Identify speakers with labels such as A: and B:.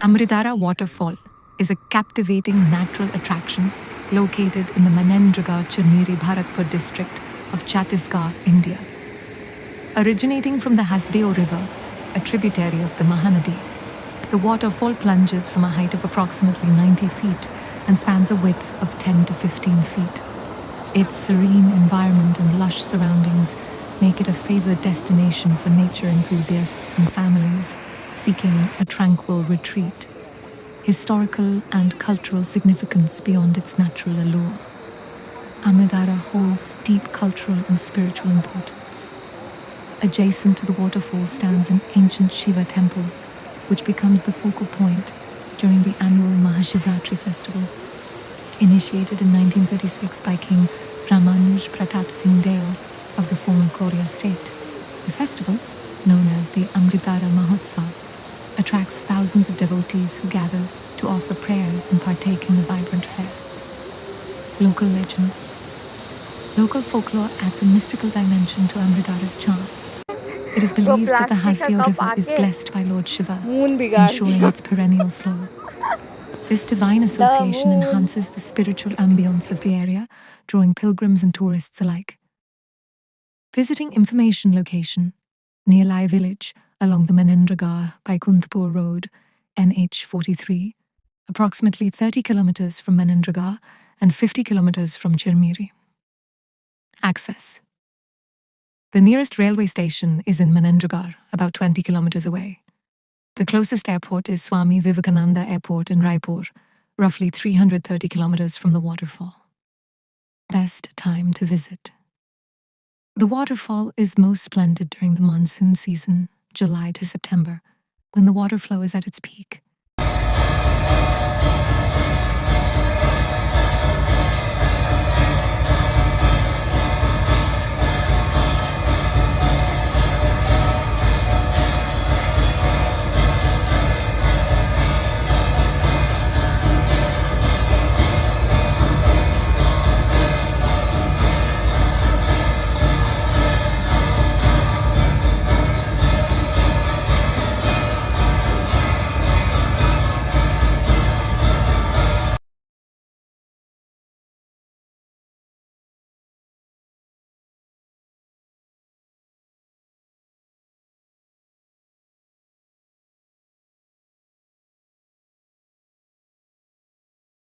A: Amritdhara waterfall is a captivating natural attraction located in the Manendragarh Chirmiri Bharatpur district of Chattisgarh, India. Originating from the Hasdeo River, a tributary of the Mahanadi, the waterfall plunges from a height of approximately 90 feet and spans a width of 10 to 15 feet. Its serene environment and lush surroundings make it a favored destination for nature enthusiasts and families seeking a tranquil retreat. Historical and cultural significance beyond its natural allure. Amritdhara holds deep cultural and spiritual importance. Adjacent to the waterfall stands an ancient Shiva temple, which becomes the focal point during the annual Mahashivratri festival. Initiated in 1936 by King Ramanuj Pratap Singh Deo of the former Korea state, the festival, known as the Amritdhara Mahotsav, attracts thousands of devotees who gather to offer prayers and partake in the vibrant fair. Local legends. Local folklore adds a mystical dimension to Amritdhara's charm. It is believed that the Hasdeo River is blessed by Lord Shiva, ensuring its perennial flow. This divine association enhances the spiritual ambience of the area, drawing pilgrims and tourists alike. Visiting information location, Nearly village, along the Manendragarh Baikunthpur Road, NH 43, approximately 30 kilometers from Manendragarh and 50 kilometers from Chirmiri. Access. The nearest railway station is in Manendragarh, about 20 kilometers away. The closest airport is Swami Vivekananda Airport in Raipur, roughly 330 kilometers from the waterfall. Best time to visit. The waterfall is most splendid during the monsoon season, July to September, when the water flow is at its peak.